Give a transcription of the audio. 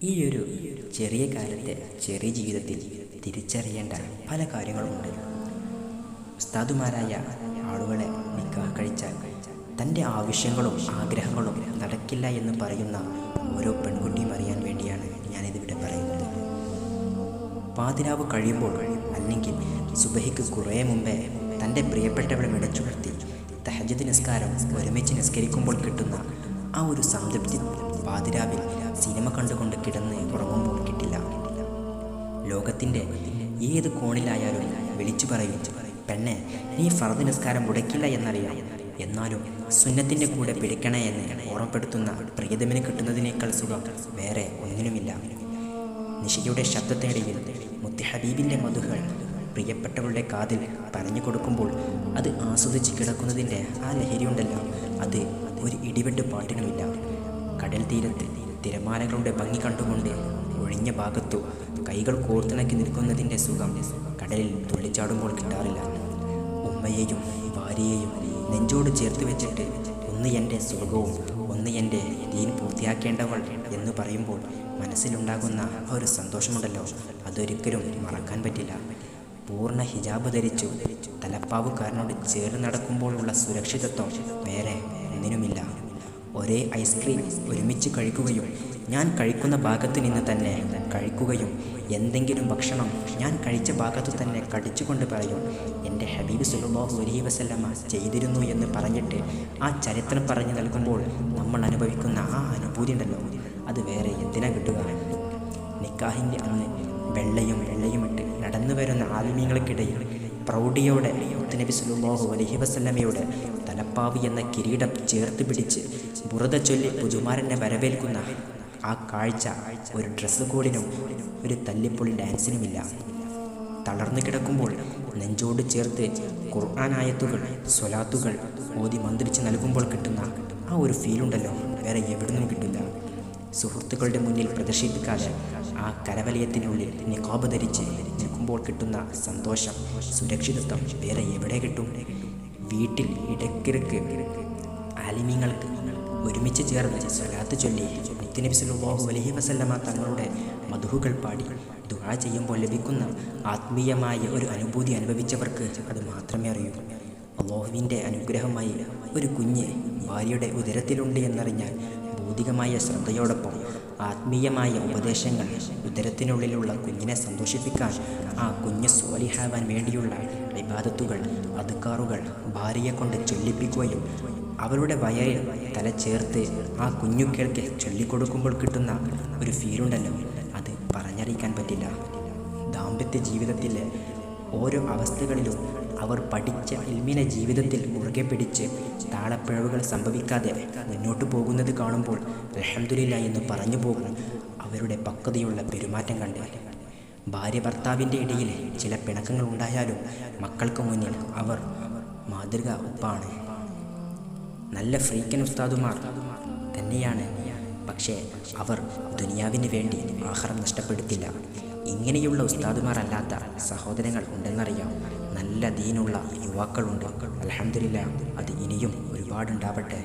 ഈ ഒരു ചെറിയ കാലത്തെ ചെറിയ ജീവിതത്തിൽ തിരിച്ചറിയേണ്ട പല കാര്യങ്ങളുമുണ്ട്. ഉസ്താദുമാരായ ആളുകളെ നിക്കാഹ് കഴിച്ചാൽ തൻ്റെ ആവശ്യങ്ങളും ആഗ്രഹങ്ങളും നടക്കില്ല എന്ന് പറയുന്ന ഓരോ പെൺകുട്ടിയും അറിയാൻ വേണ്ടിയാണ് ഞാനിതിവിടെ പറയുന്നത്. പാതിരാവ് കഴിയുമ്പോൾ അല്ലെങ്കിൽ സുബഹിക്ക് കുറേ മുമ്പേ തൻ്റെ പ്രിയപ്പെട്ടവളെ വിളിച്ചുണർത്തി തഹജ്ജുദ് നിസ്കാരം ഒരുമിച്ച് നിസ്കരിക്കുമ്പോൾ കിട്ടുന്ന ആ ഒരു സംതൃപ്തി പാതിരാവിൽ സിനിമ കണ്ടുകൊണ്ട് കിടന്ന് ഉറങ്ങുമ്പോൾ കിട്ടില്ല. ലോകത്തിൻ്റെ ഏത് കോണിലായാലും വിളിച്ചു പറയും, പെണ്ണെ നീ ഫർദ് നിസ്കാരം മുടക്കില്ല എന്നറിയാം, എന്നാലും സുന്നത്തിൻ്റെ കൂടെ പിടിക്കണേ എന്ന് ഓർമ്മപ്പെടുത്തുന്ന പ്രിയതമന് കിട്ടുന്നതിനേക്കാൾ സുഖം വേറെ ഒന്നിനുമില്ല. നിശയുടെ ശബ്ദത്തിനിടയിൽ മുത്തി ഹബീബിൻ്റെ മധുകൾ പ്രിയപ്പെട്ടവളുടെ കാതിൽ പറഞ്ഞു കൊടുക്കുമ്പോൾ അത് ആസ്വദിച്ച് കിടക്കുന്നതിൻ്റെ ആ ലഹരിയുണ്ടല്ലോ, അത് ഒരു ഇടിവെട്ട് പാട്ടിനുമില്ല. കടൽ തീരത്ത് തിരമാലകളുടെ ഭംഗി കണ്ടുകൊണ്ട് ഒഴിഞ്ഞ ഭാഗത്തു കൈകൾ കോർത്തിണക്കി നിൽക്കുന്നതിൻ്റെ സുഖം കടലിൽ തുള്ളിച്ചാടുമ്പോൾ കിട്ടാറില്ല. ഉമ്മയെയും ഭാര്യയെയും നെഞ്ചോട് ചേർത്ത് വെച്ചിട്ട് ഒന്ന് എൻ്റെ സുഖവും ഒന്ന് എൻ്റെ ദീൻ പൂർത്തിയാക്കേണ്ടവൾ എന്ന് പറയുമ്പോൾ മനസ്സിലുണ്ടാകുന്ന ആ ഒരു സന്തോഷമുണ്ടല്ലോ, അതൊരിക്കലും മറക്കാൻ പറ്റില്ല. പൂർണ്ണ ഹിജാബ് ധരിച്ചു തലപ്പാവുകാരനോട് ചേർന്ന് നടക്കുമ്പോഴുള്ള സുരക്ഷിതത്വം വേറെ ഒന്നിനുമില്ല. ഒരേ ഐസ്ക്രീം ഒരുമിച്ച് കഴിക്കുകയും ഞാൻ കഴിക്കുന്ന ഭാഗത്ത് നിന്ന് തന്നെ കഴിക്കുകയും എന്തെങ്കിലും ഭക്ഷണം ഞാൻ കഴിച്ച ഭാഗത്തു തന്നെ കടിച്ചുകൊണ്ട് പറയും എൻ്റെ ഹബീബ് സല്ലല്ലാഹു അലൈഹി വസല്ലമ ചെയ്തിരുന്നു എന്ന് പറഞ്ഞിട്ട് ആ ചരിത്രം പറഞ്ഞു നൽകുമ്പോൾ നമ്മൾ അനുഭവിക്കുന്ന ആ അനുഭൂതി ഉണ്ടല്ലോ, അത് വേറെ എന്തിനാ കിട്ടുക. നിക്കാഹിൻ്റെ അന്ന് വെള്ളയും ഇട്ട് നടന്നു വരുന്ന ആലിമീങ്ങൾക്കിടയിൽ പ്രൗഢിയോടെ നബി സല്ലല്ലാഹു അലൈഹി വസല്ലമയുടെ തലപ്പാവ് എന്ന കിരീടം ചേർത്ത് പിടിച്ച് ബുറദ ചൊല്ലി പുതുമാരനെ വരവേൽക്കുന്ന ആ കാഴ്ച ഒരു ഡ്രസ്സ് കോഡിനും ഒരു തല്ലിപ്പൊളി ഡാൻസിനുമില്ല. തളർന്നു കിടക്കുമ്പോൾ നെഞ്ചോട് ചേർത്ത് ഖുർആൻ ആയത്തുകൾ സ്വലാത്തുകൾ ഓതി മന്ത്രിച്ച് നൽകുമ്പോൾ കിട്ടുന്ന ആ ഒരു ഫീലുണ്ടല്ലോ, വേറെ എവിടുന്നും കിട്ടില്ല. സുഹൃത്തുക്കളുടെ മുന്നിൽ പ്രദർശിപ്പിക്കാതെ ആ കരവലയത്തിനുള്ളിൽ നിഖാബ് ധരിച്ച് നിൽക്കുമ്പോൾ കിട്ടുന്ന സന്തോഷം സുരക്ഷിതത്വം വേറെ എവിടെ കിട്ടും. വീട്ടിൽ ഇടയ്ക്കിടയ്ക്ക് ആലിമീങ്ങൾക്ക് ഒരുമിച്ച് ചേർന്ന് സ്വലാത്ത് ചൊല്ലി നബി സല്ലല്ലാഹു അലൈഹി വസല്ലമ തങ്ങളുടെ മദ്ഹുകൾ പാടി ദുആ ചെയ്യുമ്പോൾ ലഭിക്കുന്ന ആത്മീയമായ ഒരു അനുഭൂതി അനുഭവിച്ചവർക്ക് അത് മാത്രമേ അറിയൂ. അല്ലാഹുവിൻ്റെ അനുഗ്രഹമായി ഒരു കുഞ്ഞ് ഭാര്യയുടെ ഉദരത്തിലുണ്ട് എന്നറിഞ്ഞാൽ ഭൗതികമായ ശ്രദ്ധയോടൊപ്പം ആത്മീയമായ ഉപദേശങ്ങൾ ഉദരത്തിനുള്ളിലുള്ള കുഞ്ഞിനെ സന്തോഷിപ്പിക്കാൻ ആ കുഞ്ഞ് സ്വാലിഹാവാൻ വേണ്ടിയുള്ള ഇബാദത്തുകൾ അദ്കാറുകൾ ഭാര്യയെ കൊണ്ട് ചൊല്ലിപ്പിക്കുകയും അവരുടെ വയറിൽ തല ചേർത്ത് ആ കുഞ്ഞുക്കേൾക്ക് ചൊല്ലിക്കൊടുക്കുമ്പോൾ കിട്ടുന്ന ഒരു ഫീലുണ്ടല്ലോ, അത് പറഞ്ഞറിയിക്കാൻ പറ്റില്ല. ദാമ്പത്യ ജീവിതത്തിലെ ഓരോ അവസ്ഥകളിലും അവർ പഠിച്ച ഇൽമിനെ ജീവിതത്തിൽ മുറുകെ പിടിച്ച് താളപ്പിഴവുകൾ സംഭവിക്കാതെ മുന്നോട്ട് പോകുന്നത് കാണുമ്പോൾ അൽഹംദുലില്ലാഹ് എന്ന് പറഞ്ഞു പോകും. അവരുടെ പക്വതയുള്ള പെരുമാറ്റം കണ്ട് ഭാര്യ ഭർത്താവിൻ്റെ ഇടയിൽ ചില പിണക്കങ്ങൾ ഉണ്ടായാലും മക്കൾക്ക് മുന്നിൽ അവർ മാതൃക ഉപ്പാണ്. നല്ല ഫ്രീക്കൻ ഉസ്താദുമാർ തന്നെയാണ്, പക്ഷേ അവർ ദുനിയാവിന് വേണ്ടി ആഖിറം നഷ്ടപ്പെടുത്തില്ല. ഇങ്ങനെയുള്ള ഉസ്താദുമാർ അല്ലാത്ത സഹോദരങ്ങൾ ഉണ്ടെന്നറിയാം. നല്ല ദീനുള്ള യുവാക്കളുണ്ട്. അൽഹംദുലില്ലാഹ്, അത് ഇനിയും ഒരുപാടുണ്ടാവട്ടെ.